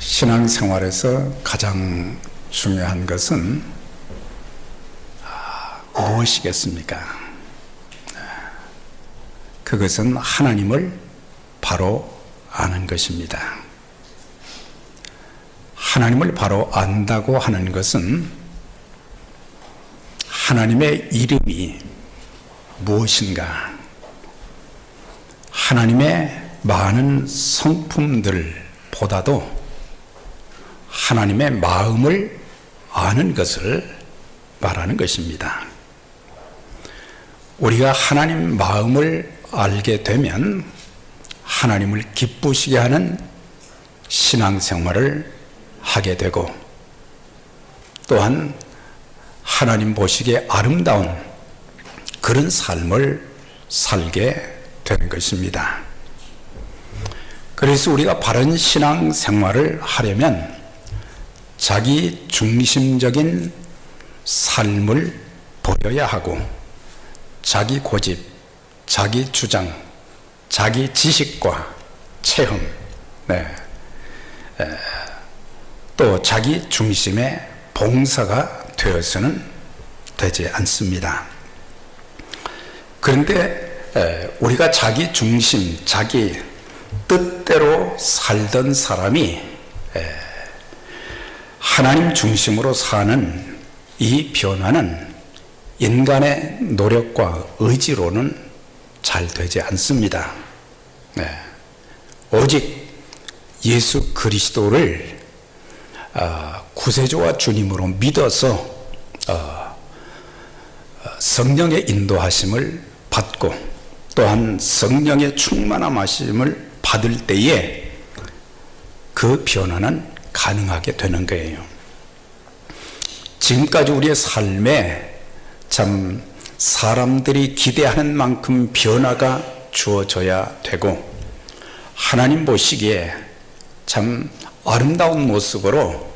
신앙생활에서 가장 중요한 것은 무엇이겠습니까? 그것은 하나님을 바로 아는 것입니다. 하나님을 바로 안다고 하는 것은 하나님의 이름이 무엇인가, 하나님의 많은 성품들보다도 하나님의 마음을 아는 것을 말하는 것입니다. 우리가 하나님 마음을 알게 되면 하나님을 기쁘시게 하는 신앙생활을 하게 되고, 또한 하나님 보시기에 아름다운 그런 삶을 살게 되는 것입니다. 그래서 우리가 바른 신앙생활을 하려면 자기 중심적인 삶을 버려야 하고, 자기 고집, 자기 주장, 자기 지식과 체험, 또 자기 중심의 봉사가 되어서는 되지 않습니다. 그런데 우리가 자기 중심, 자기 뜻대로 살던 사람이 하나님 중심으로 사는 이 변화는 인간의 노력과 의지로는 잘 되지 않습니다. 오직 예수 그리스도를 구세주와 주님으로 믿어서 성령의 인도하심을 받고, 또한 성령의 충만함하심을 받을 때에 그 변화는 가능하게 되는 거예요. 지금까지 우리의 삶에 참 사람들이 기대하는 만큼 변화가 주어져야 되고, 하나님 보시기에 참 아름다운 모습으로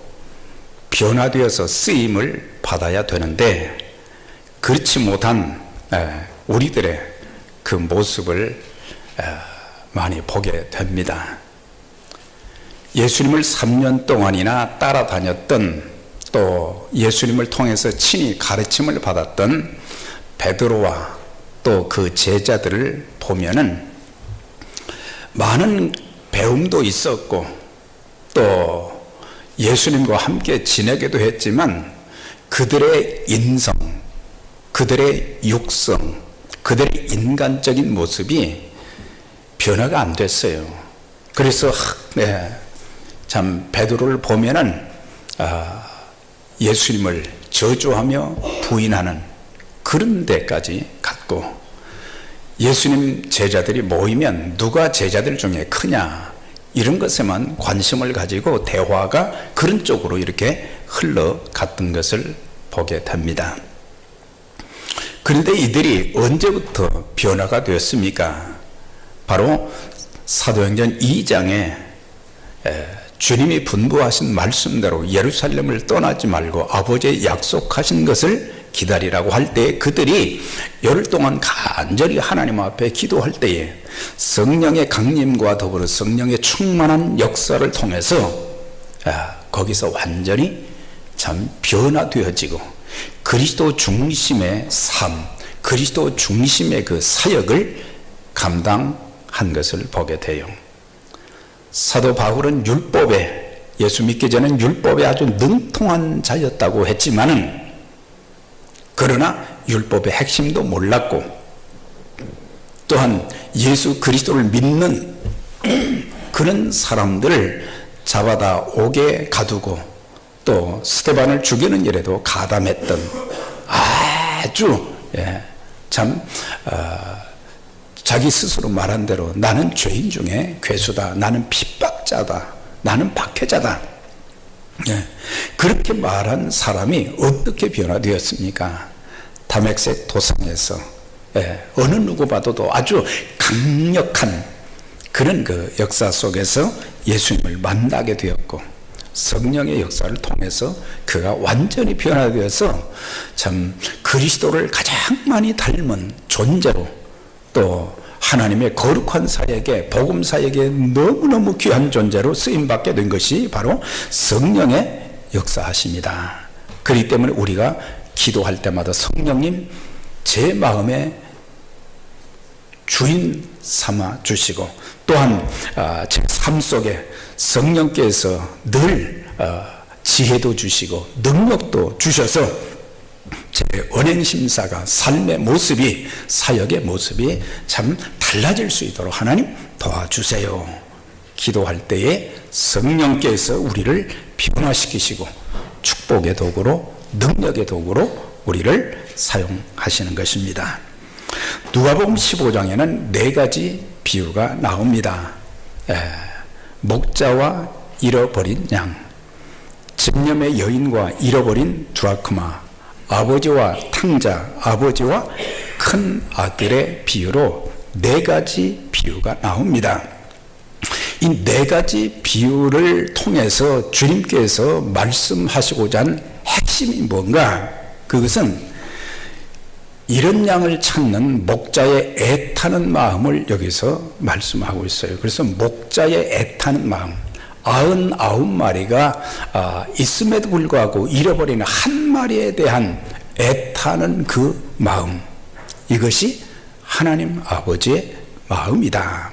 변화되어서 쓰임을 받아야 되는데, 그렇지 못한 우리들의 그 모습을 많이 보게 됩니다. 예수님을 3년 동안이나 따라다녔던, 또 예수님을 통해서 친히 가르침을 받았던 베드로와 또 그 제자들을 보면은 많은 배움도 있었고, 또 예수님과 함께 지내기도 했지만 그들의 인성, 그들의 육성, 그들의 인간적인 모습이 변화가 안 됐어요. 그래서 참 베드로를 보면은 예수님을 저주하며 부인하는 그런 데까지 갔고, 예수님 제자들이 모이면 누가 제자들 중에 크냐, 이런 것에만 관심을 가지고 대화가 그런 쪽으로 이렇게 흘러갔던 것을 보게 됩니다. 그런데 이들이 언제부터 변화가 되었습니까? 바로 사도행전 2장에 주님이 분부하신 말씀대로 예루살렘을 떠나지 말고 아버지의 약속하신 것을 기다리라고 할 때, 그들이 열흘 동안 간절히 하나님 앞에 기도할 때에 성령의 강림과 더불어 성령의 충만한 역사를 통해서 거기서 완전히 참 변화되어지고, 그리스도 중심의 삶, 그리스도 중심의 그 사역을 감당한 것을 보게 돼요. 사도 바울은 율법에, 예수 믿기 전엔 율법에 아주 능통한 자였다고 했지만은, 그러나 율법의 핵심도 몰랐고, 또한 예수 그리스도를 믿는 그런 사람들을 잡아다 옥에 가두고 또 스데반을 죽이는 일에도 가담했던 아주 참 자기 스스로 말한 대로 나는 죄인 중에 괴수다, 나는 핍박자다, 나는 박해자다, 그렇게 말한 사람이 어떻게 변화되었습니까? 다메섹 도상에서 어느 누구 봐도 아주 강력한 그런 그 역사 속에서 예수님을 만나게 되었고, 성령의 역사를 통해서 그가 완전히 변화되어서 참 그리스도를 가장 많이 닮은 존재로 또 하나님의 거룩한 사역에, 복음 사역에 너무너무 귀한 존재로 쓰임받게 된 것이 바로 성령의 역사하십니다. 그렇기 때문에 우리가 기도할 때마다 성령님 제 마음에 주인 삼아 주시고, 또한 제 삶 속에 성령께서 늘 지혜도 주시고 능력도 주셔서 제 언행심사가, 삶의 모습이, 사역의 모습이 참 달라질 수 있도록 하나님 도와주세요. 기도할 때에 성령께서 우리를 변화시키시고 축복의 도구로, 능력의 도구로 우리를 사용하시는 것입니다. 누가복음 15장에는 4가지 비유가 나옵니다. 목자와 잃어버린 양, 집념의 여인과 잃어버린 드라크마, 아버지와 탕자, 아버지와 큰 아들의 비유로 4가지 비유가 나옵니다. 이 4가지 비유를 통해서 주님께서 말씀하시고자 하는 핵심이 뭔가? 그것은 이런 양을 찾는 목자의 애타는 마음을 여기서 말씀하고 있어요. 그래서 목자의 애타는 마음, 99마리가 있음에도 불구하고 잃어버리는 한 마리에 대한 애타는 그 마음, 이것이 하나님 아버지의 마음이다.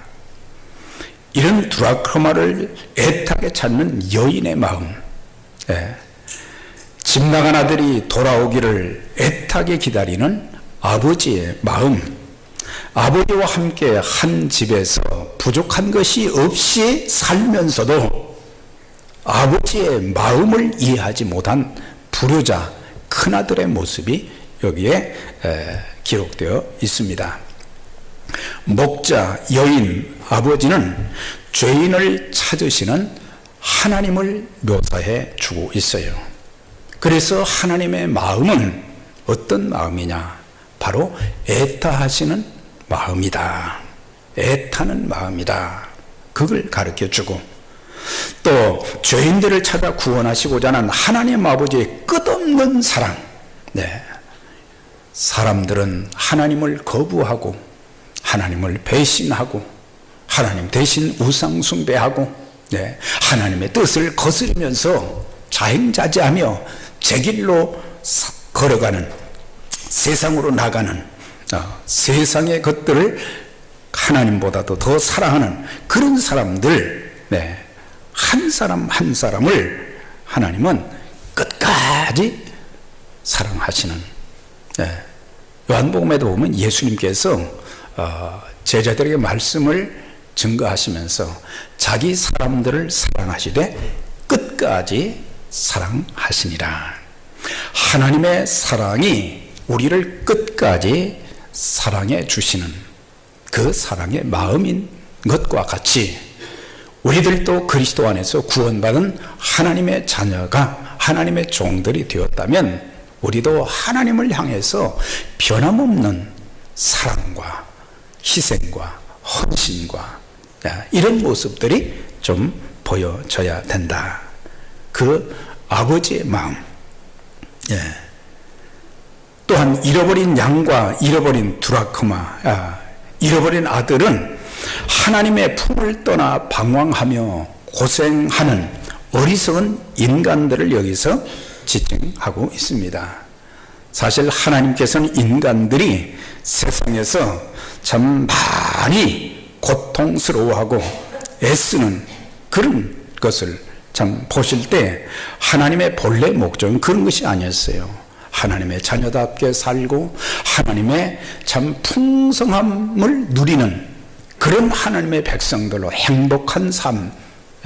이런 드라크마를 애타게 찾는 여인의 마음, 집 나간 아들이 돌아오기를 애타게 기다리는 아버지의 마음, 아버지와 함께 한 집에서 부족한 것이 없이 살면서도 아버지의 마음을 이해하지 못한 불효자 큰아들의 모습이 여기에 기록되어 있습니다. 목자, 여인, 아버지는 죄인을 찾으시는 하나님을 묘사해 주고 있어요. 그래서 하나님의 마음은 어떤 마음이냐? 바로 애타하시는 마음이다. 애타는 마음이다. 그걸 가르쳐주고, 또 죄인들을 찾아 구원하시고자 하는 하나님 아버지의 끝없는 사랑. 사람들은 하나님을 거부하고 하나님을 배신하고 하나님 대신 우상 숭배하고 하나님의 뜻을 거스르면서 자행자제하며 제 길로 걸어가는, 세상으로 나가는, 세상의 것들을 하나님보다도 더 사랑하는 그런 사람들, 한 사람 한 사람을 하나님은 끝까지 사랑하시는, 요한복음에도 보면 예수님께서 제자들에게 말씀을 증거하시면서 자기 사람들을 사랑하시되 끝까지 사랑하시니라. 하나님의 사랑이 우리를 끝까지 사랑해 주시는 그 사랑의 마음인 것과 같이, 우리들도 그리스도 안에서 구원받은 하나님의 자녀가, 하나님의 종들이 되었다면 우리도 하나님을 향해서 변함없는 사랑과 희생과 헌신과 이런 모습들이 좀 보여져야 된다. 그 아버지의 마음. 또한 잃어버린 양과 잃어버린 드라크마, 잃어버린 아들은 하나님의 품을 떠나 방황하며 고생하는 어리석은 인간들을 여기서 지칭하고 있습니다. 사실 하나님께서는 인간들이 세상에서 참 많이 고통스러워하고 애쓰는 그런 것을 참 보실 때 하나님의 본래 목적은 그런 것이 아니었어요. 하나님의 자녀답게 살고 하나님의 참 풍성함을 누리는 그런 하나님의 백성들로 행복한 삶,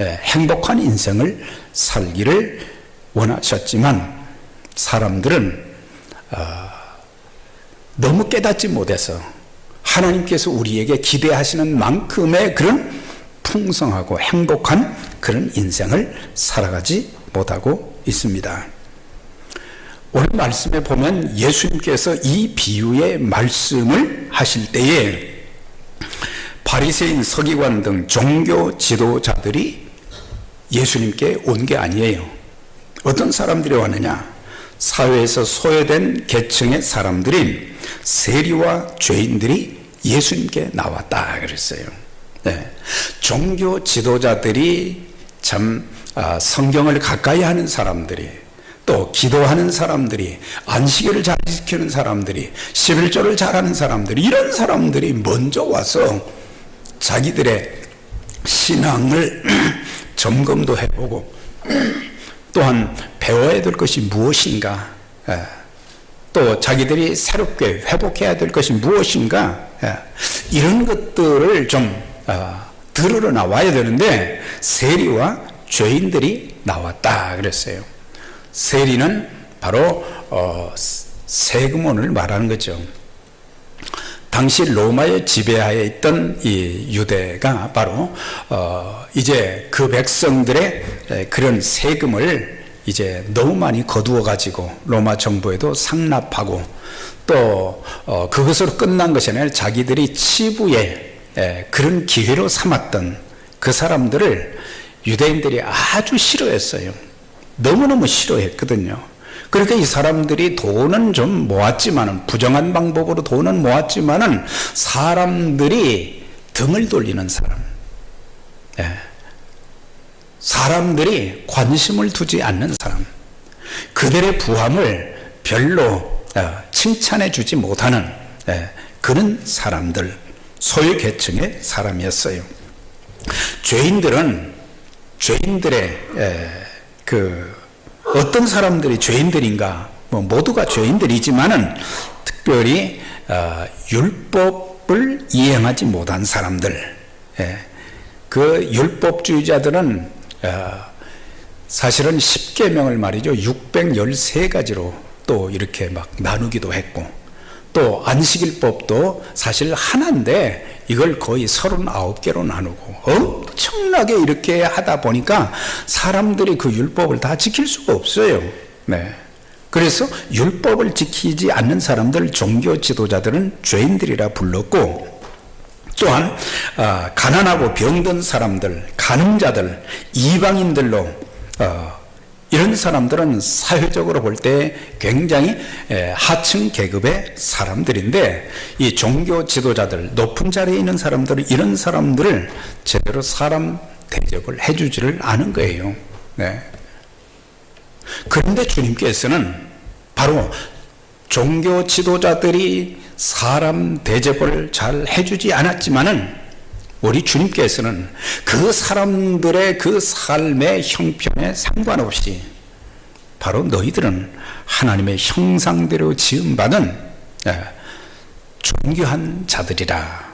행복한 인생을 살기를 원하셨지만 사람들은 너무 깨닫지 못해서 하나님께서 우리에게 기대하시는 만큼의 그런 풍성하고 행복한 그런 인생을 살아가지 못하고 있습니다. 오늘 말씀에 보면 예수님께서 이 비유의 말씀을 하실 때에 바리새인, 서기관 등 종교 지도자들이 예수님께 온 게 아니에요. 어떤 사람들이 왔느냐? 사회에서 소외된 계층의 사람들인 세리와 죄인들이 예수님께 나왔다 그랬어요. 네. 종교 지도자들이 참 성경을 가까이 하는 사람들이, 또 기도하는 사람들이, 안식일을 잘 지키는 사람들이, 11조를 잘하는 사람들이, 이런 사람들이 먼저 와서 자기들의 신앙을 점검도 해보고 또한 배워야 될 것이 무엇인가, 또 자기들이 새롭게 회복해야 될 것이 무엇인가, 이런 것들을 좀 들으러 나와야 되는데 세리와 죄인들이 나왔다 그랬어요. 세리는 바로 세금원을 말하는 거죠. 당시 로마의 지배하에 있던 이 유대가 바로 이제 그 백성들의 그런 세금을 이제 너무 많이 거두어 가지고 로마 정부에도 상납하고, 또 그것으로 끝난 것이 아니라 자기들이 치부의 그런 기회로 삼았던 그 사람들을 유대인들이 아주 싫어했어요. 너무너무 싫어했거든요. 그러니까 이 사람들이 돈은 좀 모았지만은, 부정한 방법으로 돈은 모았지만은 사람들이 등을 돌리는 사람, 사람들이 관심을 두지 않는 사람, 그들의 부함을 별로 칭찬해 주지 못하는 그런 사람들, 소유 계층의 사람이었어요. 죄인들은 죄인들의 어떤 사람들이 죄인들인가, 모두가 죄인들이지만은 특별히 율법을 이행하지 못한 사람들, 그 율법주의자들은 사실은 10계명을 말이죠, 613가지로 또 이렇게 막 나누기도 했고, 또 안식일법도 사실 하나인데 이걸 거의 39개로 나누고 엄청나게 이렇게 하다 보니까 사람들이 그 율법을 다 지킬 수가 없어요. 그래서 율법을 지키지 않는 사람들, 종교 지도자들은 죄인들이라 불렀고, 또한 가난하고 병든 사람들, 간음자들, 이방인들로 이런 사람들은 사회적으로 볼 때 굉장히 하층 계급의 사람들인데, 이 종교 지도자들, 높은 자리에 있는 사람들은 이런 사람들을 제대로 사람 대접을 해주지를 않은 거예요. 그런데 주님께서는 바로 종교 지도자들이 사람 대접을 잘 해주지 않았지만은 우리 주님께서는 그 사람들의 그 삶의 형편에 상관없이 바로 너희들은 하나님의 형상대로 지음받은 존귀한 자들이라,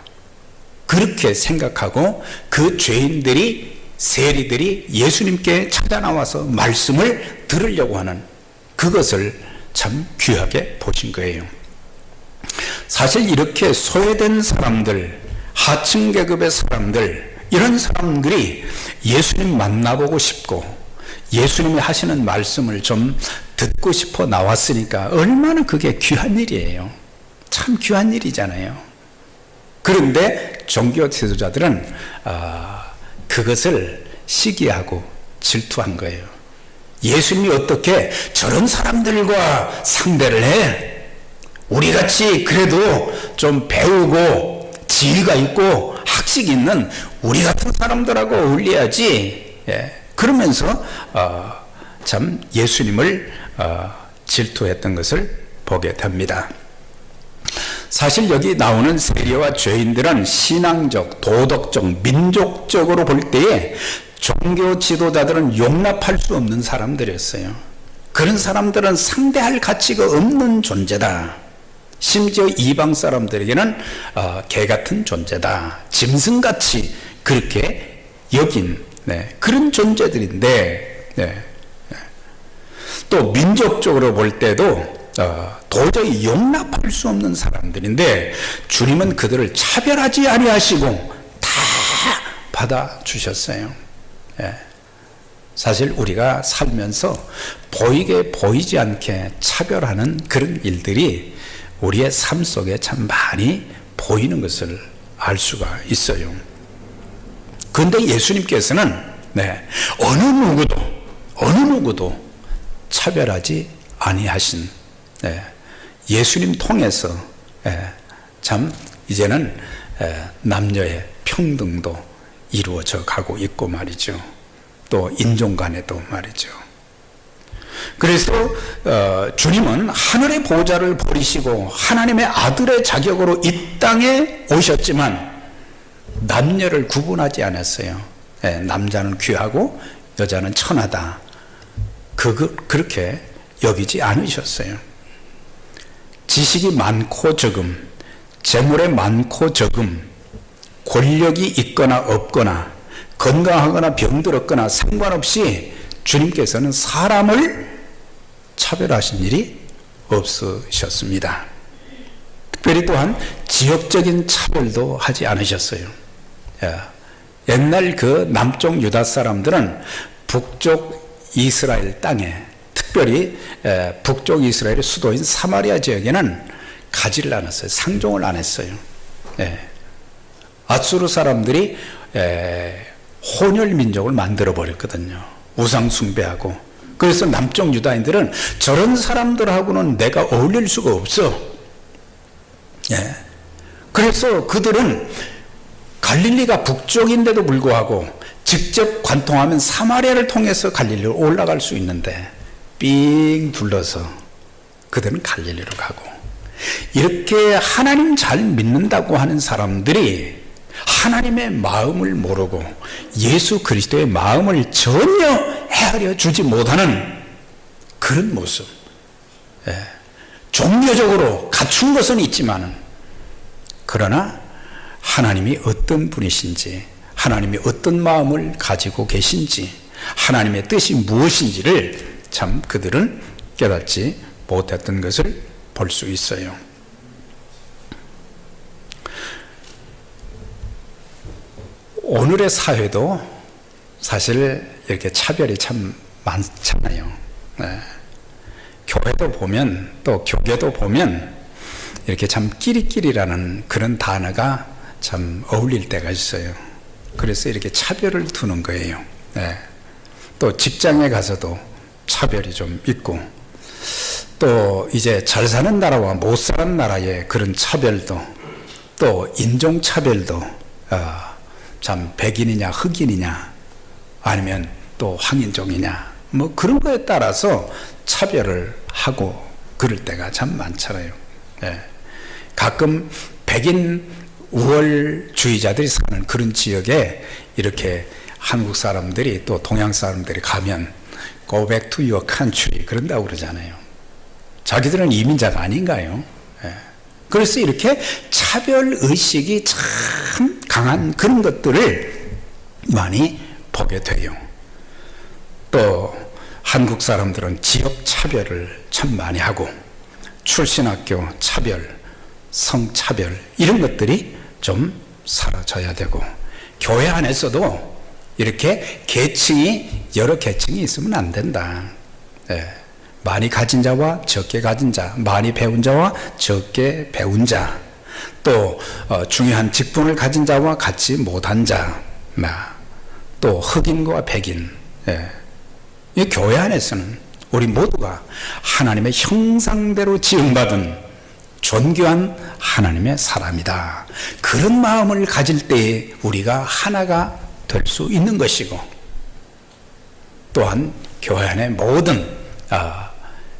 그렇게 생각하고 그 죄인들이, 세리들이 예수님께 찾아 나와서 말씀을 들으려고 하는 그것을 참 귀하게 보신 거예요. 사실 이렇게 소외된 사람들, 하층 계급의 사람들, 이런 사람들이 예수님 만나보고 싶고 예수님이 하시는 말씀을 좀 듣고 싶어 나왔으니까 얼마나 그게 귀한 일이에요. 참 귀한 일이잖아요. 그런데 종교 지도자들은 그것을 시기하고 질투한 거예요. 예수님이 어떻게 저런 사람들과 상대를 해? 우리같이 그래도 좀 배우고 지위가 있고 학식이 있는 우리 같은 사람들하고 어울려야지. 그러면서 참 예수님을 질투했던 것을 보게 됩니다. 사실 여기 나오는 세리와 죄인들은 신앙적, 도덕적, 민족적으로 볼 때에 종교 지도자들은 용납할 수 없는 사람들이었어요. 그런 사람들은 상대할 가치가 없는 존재다. 심지어 이방 사람들에게는 개 같은 존재다, 짐승같이 그렇게 여긴 그런 존재들인데, 또 민족적으로 볼 때도 도저히 용납할 수 없는 사람들인데 주님은 그들을 차별하지 아니하시고 다 받아주셨어요. 사실 우리가 살면서 보이게 보이지 않게 차별하는 그런 일들이 우리의 삶 속에 참 많이 보이는 것을 알 수가 있어요. 그런데 예수님께서는 어느 누구도 차별하지 아니하신, 예수님 통해서 참 이제는 남녀의 평등도 이루어져 가고 있고 말이죠. 또 인종 간에도 말이죠. 그래서 주님은 하늘의 보좌를 버리시고 하나님의 아들의 자격으로 이 땅에 오셨지만 남녀를 구분하지 않았어요. 남자는 귀하고 여자는 천하다. 그렇게 여기지 않으셨어요. 지식이 많고 적음, 재물에 많고 적음, 권력이 있거나 없거나 건강하거나 병들었거나 상관없이 주님께서는 사람을 차별하신 일이 없으셨습니다. 특별히 또한 지역적인 차별도 하지 않으셨어요. 옛날 그 남쪽 유다 사람들은 북쪽 이스라엘 땅에, 특별히 북쪽 이스라엘의 수도인 사마리아 지역에는 가지를 않았어요. 상종을 안 했어요. 아수르 사람들이 혼혈 민족을 만들어 버렸거든요. 우상 숭배하고. 그래서 남쪽 유다인들은 저런 사람들하고는 내가 어울릴 수가 없어. 그래서 그들은 갈릴리가 북쪽인데도 불구하고 직접 관통하면 사마리아를 통해서 갈릴리로 올라갈 수 있는데 삥 둘러서 그들은 갈릴리로 가고, 이렇게 하나님 잘 믿는다고 하는 사람들이 하나님의 마음을 모르고 예수 그리스도의 마음을 전혀 헤아려 주지 못하는 그런 모습. 종교적으로 갖춘 것은 있지만은, 그러나 하나님이 어떤 분이신지, 하나님이 어떤 마음을 가지고 계신지, 하나님의 뜻이 무엇인지를 참 그들은 깨닫지 못했던 것을 볼 수 있어요. 오늘의 사회도 사실 이렇게 차별이 참 많잖아요. 교회도 보면, 또 교계도 보면 이렇게 참 끼리끼리라는 그런 단어가 참 어울릴 때가 있어요. 그래서 이렇게 차별을 두는 거예요. 또 직장에 가서도 차별이 좀 있고, 또 이제 잘 사는 나라와 못 사는 나라의 그런 차별도, 또 인종 차별도 참 백인이냐 흑인이냐 아니면 또 황인종이냐 뭐 그런 거에 따라서 차별을 하고 그럴 때가 참 많잖아요. 가끔 백인 우월주의자들이 사는 그런 지역에 이렇게 한국 사람들이 또 동양 사람들이 가면 Go back to your country 그런다고 그러잖아요. 자기들은 이민자가 아닌가요? 그래서 이렇게 차별의식이 참 강한 그런 것들을 많이 보게 돼요. 또 한국 사람들은 지역 차별을 참 많이 하고, 출신학교 차별, 성차별 이런 것들이 좀 사라져야 되고, 교회 안에서도 이렇게 계층이 여러 계층이 있으면 안 된다. 많이 가진 자와 적게 가진 자, 많이 배운 자와 적게 배운 자, 또 중요한 직분을 가진 자와 갖지 못한 자, 또 흑인과 백인. 이 교회 안에서는 우리 모두가 하나님의 형상대로 지음받은 존귀한 하나님의 사람이다. 그런 마음을 가질 때에 우리가 하나가 될 수 있는 것이고, 또한 교회 안의 모든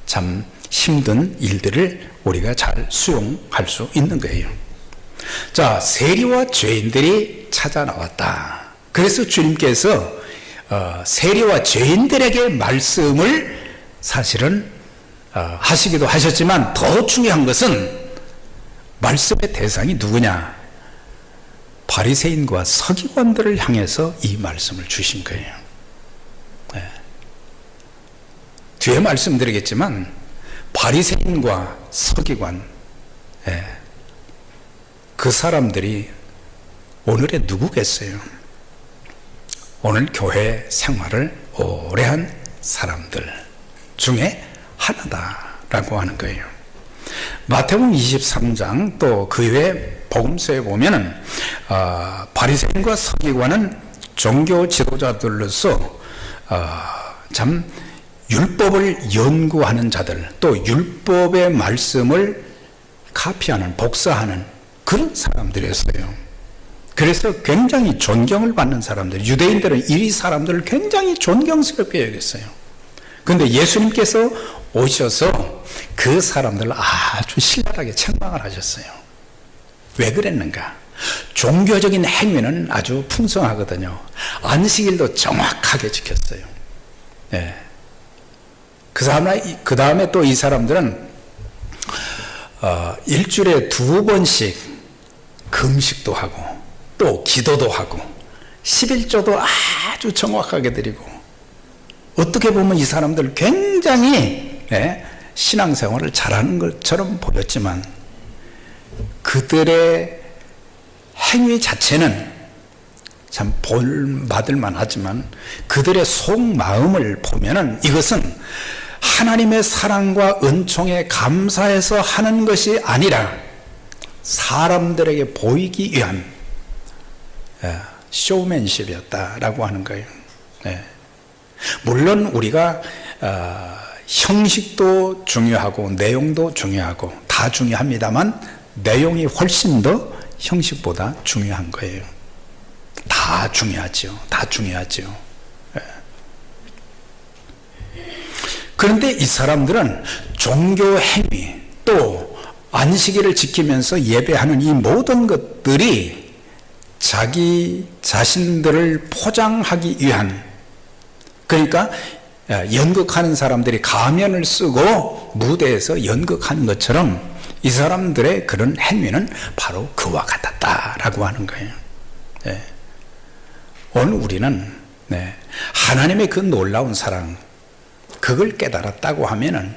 참 힘든 일들을 우리가 잘 수용할 수 있는 거예요. 자, 세리와 죄인들이 찾아 나왔다. 그래서 주님께서 세리와 죄인들에게 말씀을 사실은 하시기도 하셨지만, 더 중요한 것은 말씀의 대상이 누구냐? 바리새인과 서기관들을 향해서 이 말씀을 주신 거예요. 뒤에 말씀드리겠지만 바리새인과 서기관, 그 사람들이 오늘의 누구겠어요? 오늘 교회 생활을 오래 한 사람들 중에 하나다라고 하는 거예요. 마태복음 23장 또 그 외에 복음서에 보면은 바리새인과 서기관은 종교 지도자들로서 참 율법을 연구하는 자들, 또 율법의 말씀을 카피하는, 복사하는 그런 사람들이었어요. 그래서 굉장히 존경을 받는 사람들, 유대인들은 이 사람들을 굉장히 존경스럽게 여겼어요. 그런데 예수님께서 오셔서 그 사람들을 아주 신랄하게 책망을 하셨어요. 왜 그랬는가? 종교적인 행위는 아주 풍성하거든요. 안식일도 정확하게 지켰어요. 네. 그 다음에 또 이 사람들은 일주일에 2번씩 금식도 하고 또 기도도 하고 11조도 아주 정확하게 드리고, 어떻게 보면 이 사람들 굉장히 신앙생활을 잘하는 것처럼 보였지만 그들의 행위 자체는 참 본받을만 하지만 그들의 속마음을 보면은 이것은 하나님의 사랑과 은총에 감사해서 하는 것이 아니라 사람들에게 보이기 위한 쇼맨십이었다라고 하는 거예요. 물론 우리가 형식도 중요하고 내용도 중요하고 다 중요합니다만 내용이 훨씬 더 형식보다 중요한 거예요. 다 중요하죠. 다 중요하죠. 그런데 이 사람들은 종교 행위 또 안식일을 지키면서 예배하는 이 모든 것들이 자기 자신들을 포장하기 위한, 그러니까 연극하는 사람들이 가면을 쓰고 무대에서 연극하는 것처럼 이 사람들의 그런 행위는 바로 그와 같았다라고 하는 거예요. 오늘 우리는 하나님의 그 놀라운 사랑, 그걸 깨달았다고 하면은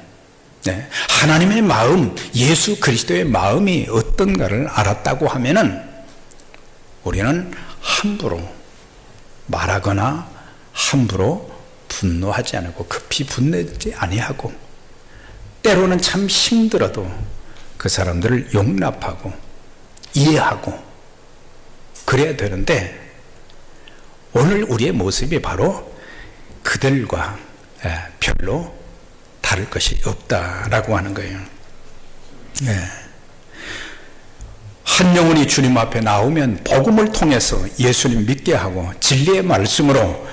하나님의 마음, 예수 그리스도의 마음이 어떤가를 알았다고 하면은 우리는 함부로 말하거나 함부로 분노하지 않고 급히 분내지 아니하고, 때로는 참 힘들어도 그 사람들을 용납하고 이해하고 그래야 되는데, 오늘 우리의 모습이 바로 그들과 별로 다를 것이 없다라고 하는 거예요. 한 영혼이 주님 앞에 나오면 복음을 통해서 예수님 믿게 하고 진리의 말씀으로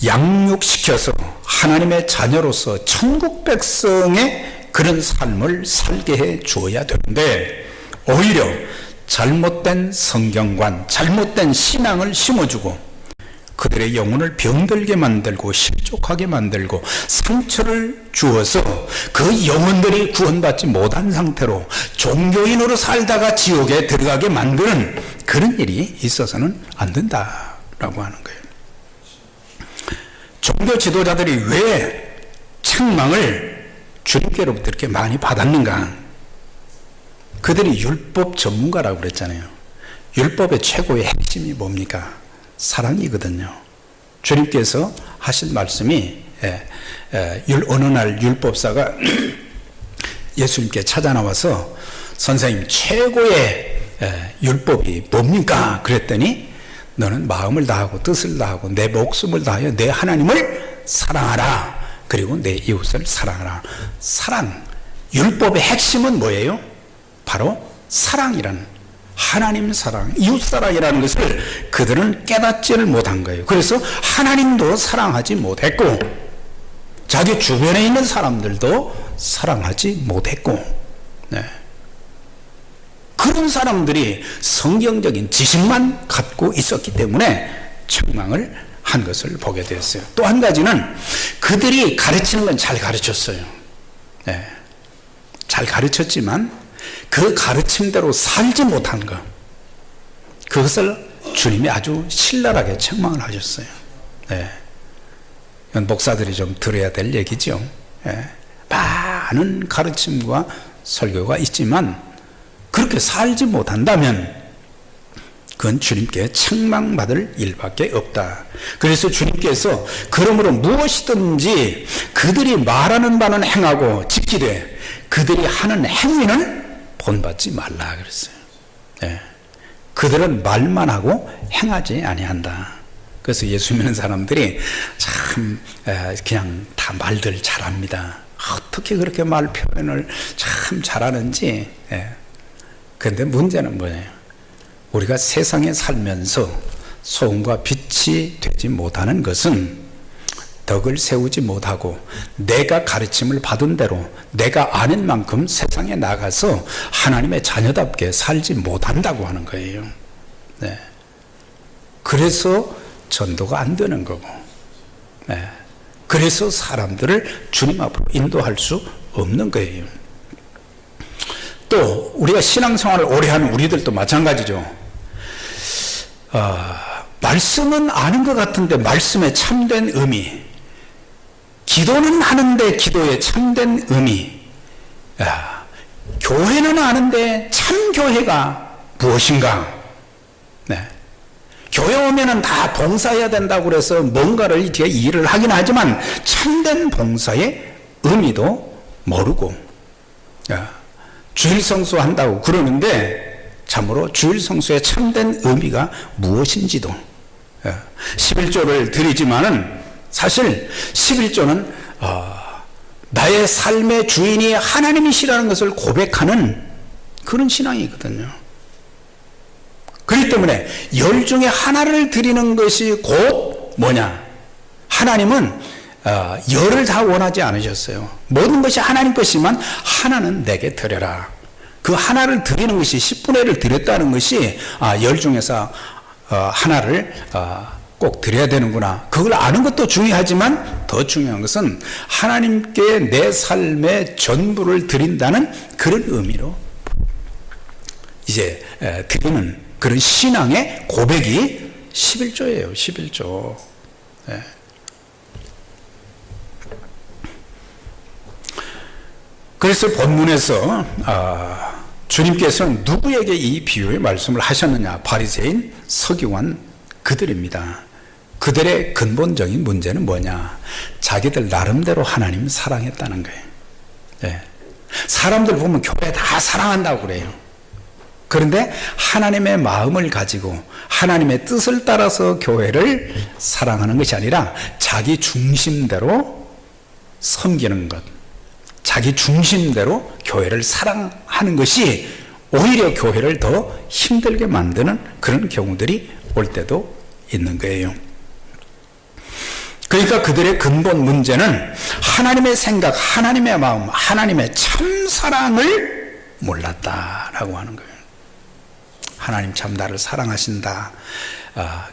양육시켜서 하나님의 자녀로서 천국 백성의 그런 삶을 살게 해 주어야 되는데, 오히려 잘못된 성경관, 잘못된 신앙을 심어주고 그들의 영혼을 병들게 만들고 실족하게 만들고 상처를 주어서 그 영혼들이 구원받지 못한 상태로 종교인으로 살다가 지옥에 들어가게 만드는 그런 일이 있어서는 안 된다라고 하는 거예요. 종교 지도자들이 왜 책망을 주님께로부터 이렇게 많이 받았는가? 그들이 율법 전문가라고 그랬잖아요. 율법의 최고의 핵심이 뭡니까? 사랑이거든요. 주님께서 하신 말씀이 어느 날 율법사가 예수님께 찾아 나와서 선생님, 최고의 율법이 뭡니까? 그랬더니 너는 마음을 다하고 뜻을 다하고 내 목숨을 다하여 내 하나님을 사랑하라. 그리고 내 이웃을 사랑하라. 사랑, 율법의 핵심은 뭐예요? 바로 사랑이라는, 하나님 사랑, 이웃 사랑이라는 것을 그들은 깨닫지를 못한 거예요. 그래서 하나님도 사랑하지 못했고 자기 주변에 있는 사람들도 사랑하지 못했고, 그런 사람들이 성경적인 지식만 갖고 있었기 때문에 책망을 한 것을 보게 되었어요. 또 한 가지는 그들이 가르치는 건 잘 가르쳤어요. 잘 가르쳤지만 그 가르침대로 살지 못한 것, 그것을 주님이 아주 신랄하게 책망을 하셨어요. 이건 목사들이 좀 들어야 될 얘기죠. 많은 가르침과 설교가 있지만 그렇게 살지 못한다면 그건 주님께 책망받을 일밖에 없다. 그래서 주님께서 그러므로 무엇이든지 그들이 말하는 바는 행하고 지키되 그들이 하는 행위는 본받지 말라 그랬어요. 그들은 말만 하고 행하지 아니한다. 그래서 예수 믿는 사람들이 참 그냥 다 말들 잘합니다. 어떻게 그렇게 말 표현을 참 잘하는지. 그런데 문제는 뭐예요? 우리가 세상에 살면서 소금과 빛이 되지 못하는 것은 덕을 세우지 못하고 내가 가르침을 받은 대로 내가 아는 만큼 세상에 나가서 하나님의 자녀답게 살지 못한다고 하는 거예요. 네. 그래서 전도가 안 되는 거고, 네. 그래서 사람들을 주님 앞으로 인도할 수 없는 거예요. 또 우리가 신앙생활을 오래 하는 우리들도 마찬가지죠. 말씀은 아는 것 같은데 말씀의 참된 의미, 기도는 하는데 기도의 참된 의미, 교회는 아는데 참 교회가 무엇인가? 네. 교회 오면은 다 봉사해야 된다고 그래서 뭔가를 이렇게 일을 하긴 하지만 참된 봉사의 의미도 모르고, 주일 성수한다고 그러는데 참으로 주일 성수의 참된 의미가 무엇인지도, 11조를 드리지만은 사실 11조는 나의 삶의 주인이 하나님이시라는 것을 고백하는 그런 신앙이거든요. 그렇기 때문에 열 중에 하나를 드리는 것이 곧 뭐냐? 하나님은 열을 다 원하지 않으셨어요. 모든 것이 하나님 것이지만 하나는 내게 드려라. 그 하나를 드리는 것이 10분의 1을 드렸다는 것이 열 중에서 하나를 꼭 드려야 되는구나. 그걸 아는 것도 중요하지만 더 중요한 것은 하나님께 내 삶의 전부를 드린다는 그런 의미로 이제 드리는 그런 신앙의 고백이 11조예요. 11조. 네. 그래서 본문에서 주님께서는 누구에게 이 비유의 말씀을 하셨느냐? 바리새인, 서기관 그들입니다. 그들의 근본적인 문제는 뭐냐? 자기들 나름대로 하나님을 사랑했다는 거예요. 네. 사람들 보면 교회 다 사랑한다고 그래요. 그런데 하나님의 마음을 가지고 하나님의 뜻을 따라서 교회를 사랑하는 것이 아니라 자기 중심대로 섬기는 것, 자기 중심대로 교회를 사랑하는 것이 오히려 교회를 더 힘들게 만드는 그런 경우들이 올 때도 있는 거예요. 그러니까 그들의 근본 문제는 하나님의 생각, 하나님의 마음, 하나님의 참 사랑을 몰랐다라고 하는 거예요. 하나님 참 나를 사랑하신다.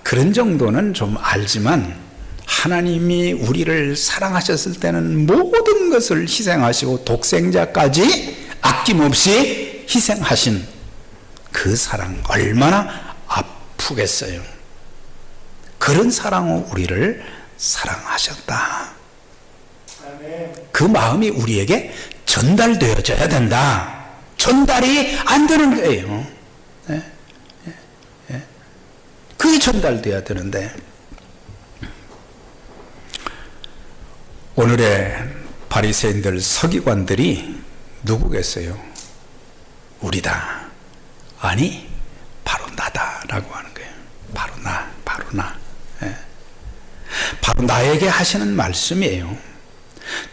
그런 정도는 좀 알지만 하나님이 우리를 사랑하셨을 때는 모든 것을 희생하시고 독생자까지 아낌없이 희생하신 그 사랑 얼마나 아프겠어요. 그런 사랑으로 우리를 사랑하셨다. 그 마음이 우리에게 전달되어져야 된다. 전달이 안 되는 거예요. 네? 그게 전달돼야 되는데 오늘의 바리새인들, 서기관들이 누구겠어요? 우리다. 아니, 바로 나다라고 하는 거예요. 바로 나, 바로 나. 예. 바로 나에게 하시는 말씀이에요.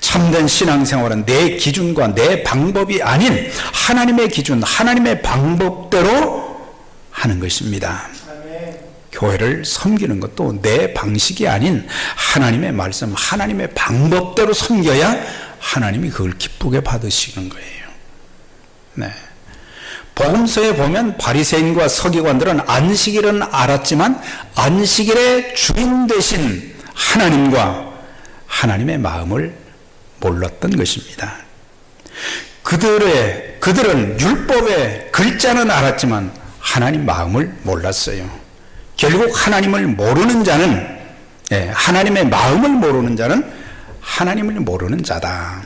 참된 신앙생활은 내 기준과 내 방법이 아닌 하나님의 기준, 하나님의 방법대로 하는 것입니다. 교회를 섬기는 것도 내 방식이 아닌 하나님의 말씀, 하나님의 방법대로 섬겨야 하나님이 그걸 기쁘게 받으시는 거예요. 네. 복음서에 보면 바리새인과 서기관들은 안식일은 알았지만 안식일의 주인 되신 하나님과 하나님의 마음을 몰랐던 것입니다. 그들은 율법의 글자는 알았지만 하나님 마음을 몰랐어요. 결국 하나님을 모르는 자는, 하나님의 마음을 모르는 자는 하나님을 모르는 자다.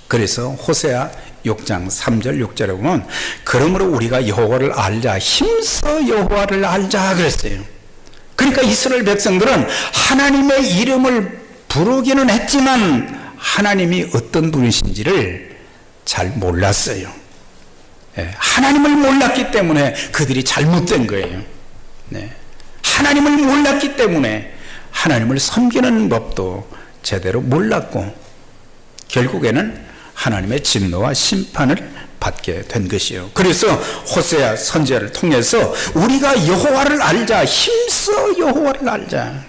그래서 호세아 6장 3절 6절에 보면 그러므로 우리가 여호와를 알자, 힘써 여호와를 알자 그랬어요. 그러니까 이스라엘 백성들은 하나님의 이름을 부르기는 했지만 하나님이 어떤 분이신지를 잘 몰랐어요. 하나님을 몰랐기 때문에 그들이 잘못된 거예요. 네. 하나님을 몰랐기 때문에 하나님을 섬기는 법도 제대로 몰랐고 결국에는 하나님의 진노와 심판을 받게 된 것이요. 그래서 호세아 선지자를 통해서 우리가 여호와를 알자, 힘써 여호와를 알자,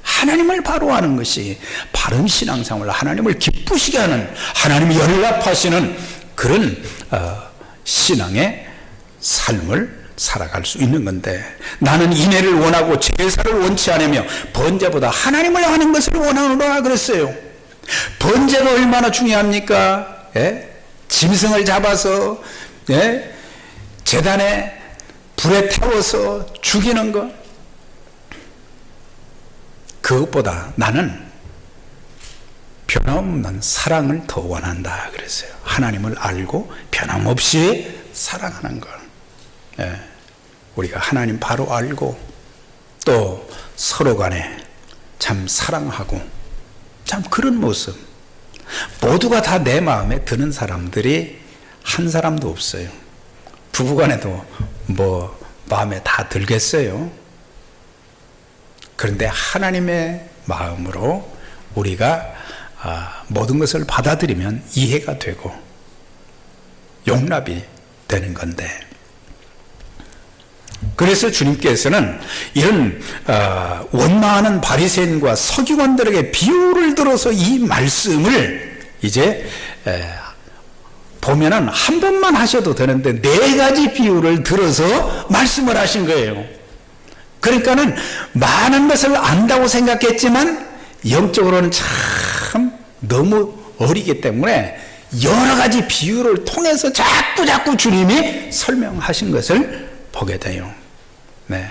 하나님을 바로 아는 것이 바른 신앙생활, 하나님을 기쁘시게 하는, 하나님을 연락하시는 그런 신앙의 삶을 살아갈 수 있는 건데, 나는 인애를 원하고 제사를 원치 않으며 번제보다 하나님을 아는 것을 원하노라 그랬어요. 번제가 얼마나 중요합니까? 예? 짐승을 잡아서 제단에 불에 태워서 죽이는 것, 그것보다 나는 변함없는 사랑을 더 원한다 그랬어요. 하나님을 알고 변함없이 사랑하는 걸. 우리가 하나님 바로 알고 또 서로 간에 참 사랑하고, 참 그런 모습, 모두가 다 내 마음에 드는 사람들이 한 사람도 없어요. 부부간에도 뭐 마음에 다 들겠어요. 그런데 하나님의 마음으로 우리가 모든 것을 받아들이면 이해가 되고 용납이 되는 건데, 그래서 주님께서는 이런 원망하는 바리새인과 서기관들에게 비유를 들어서 이 말씀을 이제 보면은 한 번만 하셔도 되는데 4가지 비유를 들어서 말씀을 하신 거예요. 그러니까는 많은 것을 안다고 생각했지만 영적으로는 참 너무 어리기 때문에 여러 가지 비유를 통해서 자꾸 주님이 설명하신 것을 보게 돼요. 네.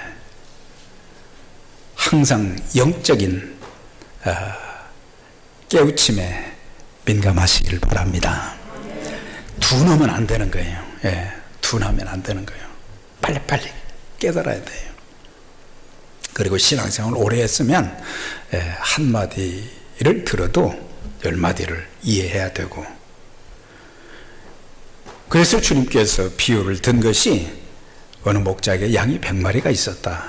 항상 영적인 깨우침에 민감하시길 바랍니다. 둔하면 안 되는 거예요. 예, 둔하면 안 되는 거예요. 빨리빨리 깨달아야 돼요. 그리고 신앙생활을 오래 했으면 한마디를 들어도 10마디를 이해해야 되고, 그래서 주님께서 비유를 든 것이 어느 목자에게 양이 100마리가 있었다.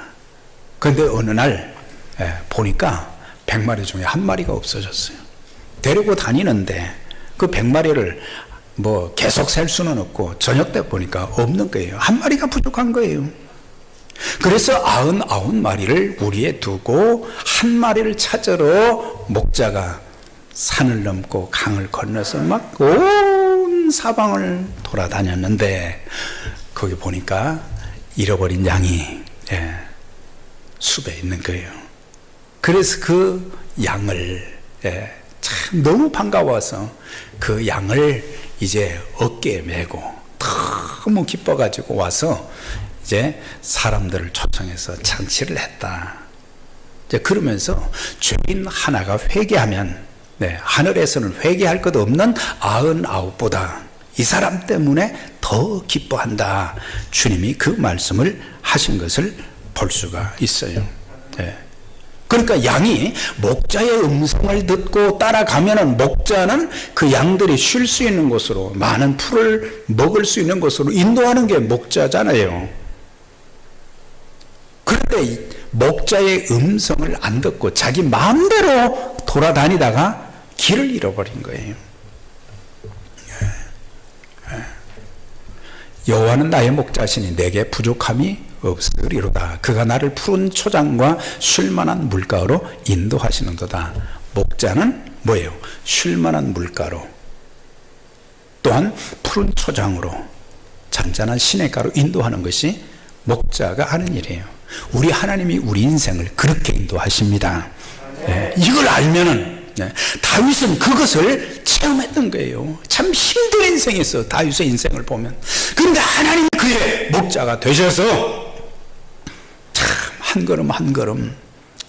그런데 어느 날 보니까 100마리 중에 한 마리가 없어졌어요. 데리고 다니는데 그 100마리를 뭐 계속 셀 수는 없고 저녁 때 보니까 없는 거예요. 한 마리가 부족한 거예요. 그래서 99마리를 우리에 두고 한 마리를 찾으러 목자가 산을 넘고 강을 건너서 막 온 사방을 돌아다녔는데 거기 보니까 잃어버린 양이 숲에 있는 거예요. 그래서 그 양을 참 너무 반가워서 그 양을 이제 어깨에 메고 너무 기뻐가지고 와서 이제 사람들을 초청해서 잔치를 했다. 이제 그러면서 죄인 하나가 회개하면 하늘에서는 회개할 것 없는 99보다 이 사람 때문에 더 기뻐한다. 주님이 그 말씀을 하신 것을 볼 수가 있어요. 그러니까 양이 목자의 음성을 듣고 따라가면은 목자는 그 양들이 쉴 수 있는 곳으로, 많은 풀을 먹을 수 있는 곳으로 인도하는 게 목자잖아요. 그런데 목자의 음성을 안 듣고 자기 마음대로 돌아다니다가 길을 잃어버린 거예요. 여호와는 나의 목자시니 내게 부족함이 없으리로다. 그가 나를 푸른 초장과 쉴만한 물가로 인도하시는도다. 목자는 뭐예요? 쉴만한 물가로, 또한 푸른 초장으로, 잔잔한 시냇가로 인도하는 것이 목자가 하는 일이에요. 우리 하나님이 우리 인생을 그렇게 인도하십니다. 이걸 알면은 다윗은 그것을 체험했던 거예요. 참 힘든 인생이었어, 다윗의 인생을 보면. 그런데 하나님이 그의 목자가 되셔서 참 한 걸음 한 걸음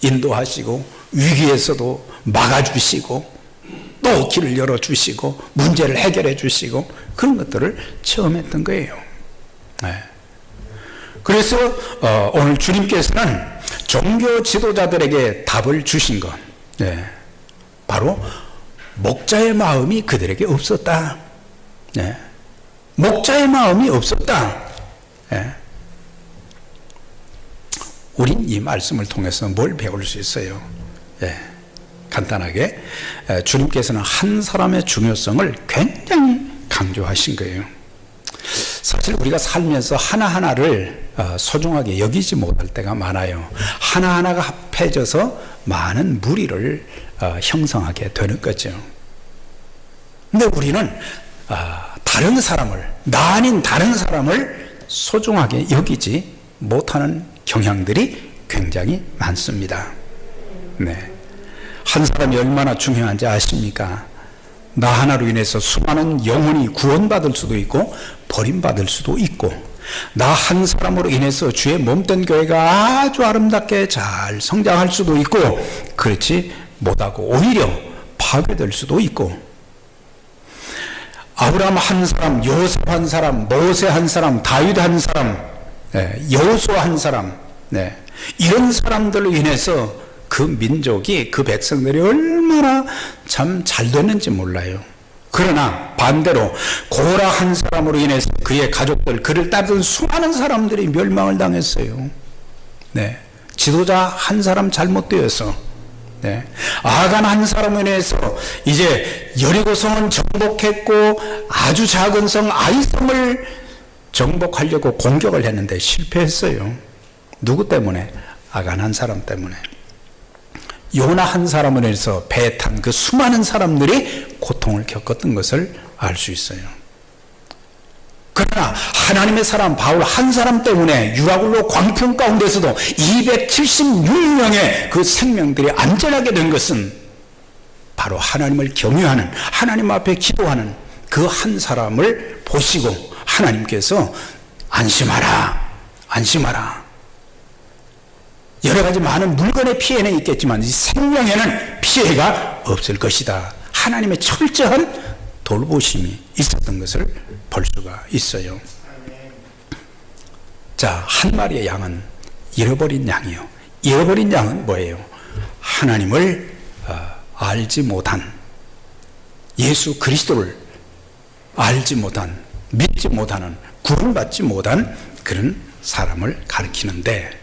인도하시고, 위기에서도 막아주시고, 또 길을 열어주시고, 문제를 해결해 주시고, 그런 것들을 체험했던 거예요. 그래서 오늘 주님께서는 종교 지도자들에게 답을 주신 것, 바로 목자의 마음이 그들에게 없었다. 목자의 마음이 없었다. 우린 이 말씀을 통해서 뭘 배울 수 있어요? 간단하게 주님께서는 한 사람의 중요성을 굉장히 강조하신 거예요. 사실 우리가 살면서 하나하나를 소중하게 여기지 못할 때가 많아요. 하나하나가 합해져서 많은 무리를 형성하게 되는 거죠. 근데 우리는 다른 사람을, 나 아닌 다른 사람을 소중하게 여기지 못하는 경향들이 굉장히 많습니다. 네. 한 사람이 얼마나 중요한지 아십니까? 나 하나로 인해서 수많은 영혼이 구원받을 수도 있고 버림받을 수도 있고, 나 한 사람으로 인해서 주의 몸된 교회가 아주 아름답게 잘 성장할 수도 있고, 그렇지 못하고 오히려 파괴될 수도 있고, 아브라함 한 사람, 요셉 한 사람, 모세 한 사람, 다윗 한 사람, 여호수아 한 사람, 이런 사람들로 인해서 그 민족이, 그 백성들이 얼마나 참 잘 됐는지 몰라요. 그러나 반대로 고라 한 사람으로 인해서 그의 가족들, 그를 따르던 수많은 사람들이 멸망을 당했어요. 지도자 한 사람 잘못되어서, 아간 한 사람으로 인해서 이제 여리고성은 정복했고 아주 작은 성 아이성을 정복하려고 공격을 했는데 실패했어요. 누구 때문에? 아간 한 사람 때문에. 요나 한 사람으로 해서 배에 탄 그 수많은 사람들이 고통을 겪었던 것을 알 수 있어요. 그러나 하나님의 사람 바울 한 사람 때문에 유라굴로 광풍 가운데서도 276명의 그 생명들이 안전하게 된 것은 바로 하나님을 경외하는, 하나님 앞에 기도하는 그 한 사람을 보시고 하나님께서 안심하라, 안심하라. 여러 가지 많은 물건의 피해는 있겠지만 이 생명에는 피해가 없을 것이다. 하나님의 철저한 돌보심이 있었던 것을 볼 수가 있어요. 자, 한 마리의 양은 잃어버린 양이요. 잃어버린 양은 뭐예요? 하나님을 알지 못한, 예수 그리스도를 알지 못한, 믿지 못하는, 구원받지 못한 그런 사람을 가리키는데,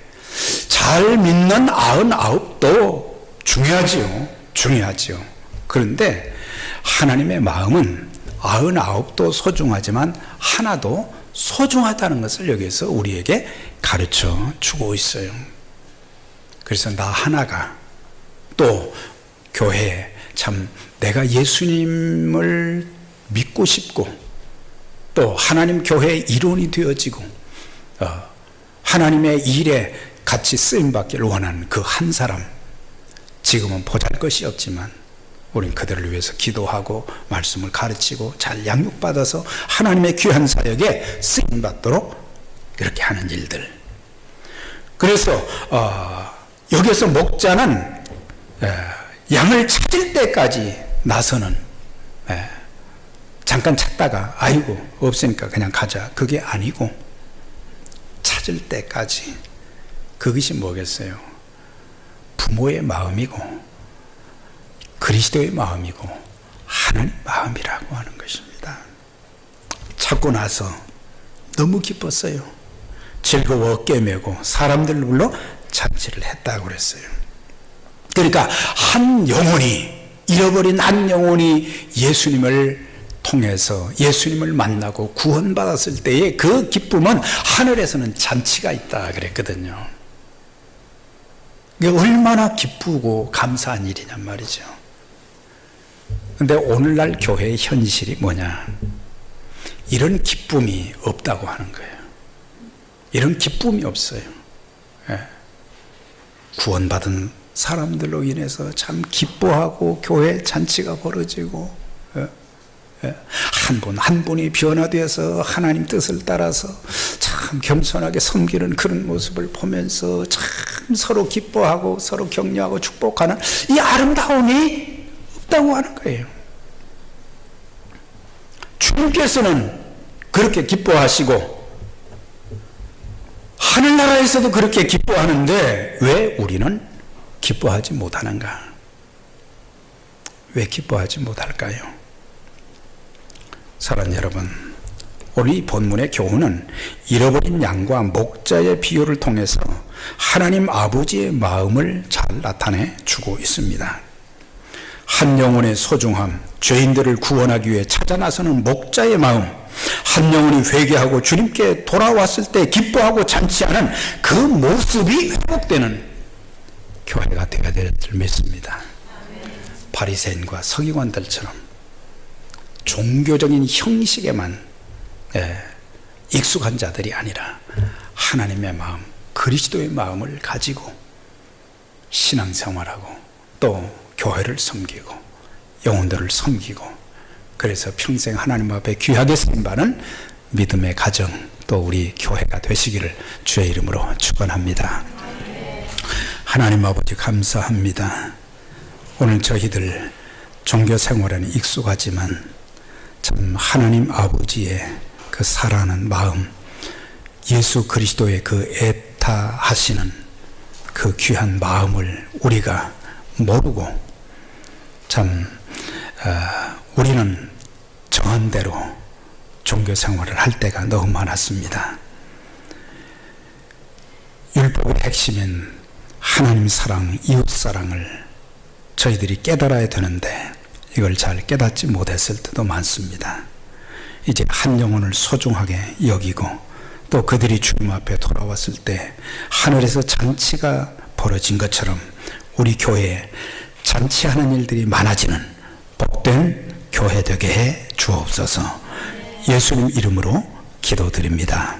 잘 믿는 99도 중요하지요. 중요하지요. 그런데 하나님의 마음은 99도 소중하지만 하나도 소중하다는 것을 여기서 우리에게 가르쳐 주고 있어요. 그래서 나 하나가 또 교회에 참 내가 예수님을 믿고 싶고 또 하나님 교회의 일원이 되어지고 하나님의 일에 같이 쓰임받기를 원하는 그 한 사람, 지금은 보잘것이 없지만 우린 그들을 위해서 기도하고 말씀을 가르치고 잘 양육받아서 하나님의 귀한 사역에 쓰임받도록 그렇게 하는 일들. 그래서 여기서 목자는 양을 찾을 때까지 나서는, 잠깐 찾다가 아이고 없으니까 그냥 가자, 그게 아니고 찾을 때까지. 그것이 뭐겠어요? 부모의 마음이고 그리스도의 마음이고 하나님 마음이라고 하는 것입니다. 찾고 나서 너무 기뻤어요. 즐거워 어깨 메고 사람들을 불러 잔치를 했다고 그랬어요. 그러니까 한 영혼이, 잃어버린 한 영혼이 예수님을 통해서 예수님을 만나고 구원받았을 때의 그 기쁨은 하늘에서는 잔치가 있다 그랬거든요. 이게 얼마나 기쁘고 감사한 일이냔 말이죠. 근데 오늘날 교회의 현실이 뭐냐? 이런 기쁨이 없다고 하는 거예요. 이런 기쁨이 없어요. 구원받은 사람들로 인해서 참 기뻐하고 교회 잔치가 벌어지고 한 분 한 분이 변화되어서 하나님 뜻을 따라서 참 겸손하게 섬기는 그런 모습을 보면서 참 서로 기뻐하고 서로 격려하고 축복하는 이 아름다움이 없다고 하는 거예요. 주님께서는 그렇게 기뻐하시고 하늘나라에서도 그렇게 기뻐하는데 왜 우리는 기뻐하지 못하는가? 왜 기뻐하지 못할까요? 사랑하는 여러분, 오늘 이 본문의 교훈은 잃어버린 양과 목자의 비유를 통해서 하나님 아버지의 마음을 잘 나타내 주고 있습니다. 한 영혼의 소중함, 죄인들을 구원하기 위해 찾아 나서는 목자의 마음, 한 영혼이 회개하고 주님께 돌아왔을 때 기뻐하고 잔치하는 그 모습이 회복되는 교회가 되어야 될 줄 믿습니다. 바리새인과 서기관들처럼 종교적인 형식에만 익숙한 자들이 아니라 하나님의 마음, 그리스도의 마음을 가지고 신앙생활하고 또 교회를 섬기고 영혼들을 섬기고 그래서 평생 하나님 앞에 귀하게 쓰임받는 믿음의 가정 또 우리 교회가 되시기를 주의 이름으로 축원합니다. 하나님 아버지 감사합니다. 오늘 저희들 종교생활에는 익숙하지만 참 하나님 아버지의 그 사랑하는 마음, 예수 그리스도의 그 애타하시는 그 귀한 마음을 우리가 모르고 참 우리는 정한 대로 종교생활을 할 때가 너무 많았습니다. 율법의 핵심인 하나님 사랑, 이웃 사랑을 저희들이 깨달아야 되는데 이걸 잘 깨닫지 못했을 때도 많습니다. 이제 한 영혼을 소중하게 여기고 또 그들이 주님 앞에 돌아왔을 때 하늘에서 잔치가 벌어진 것처럼 우리 교회에 잔치하는 일들이 많아지는 복된 교회 되게 해 주옵소서. 예수님 이름으로 기도드립니다.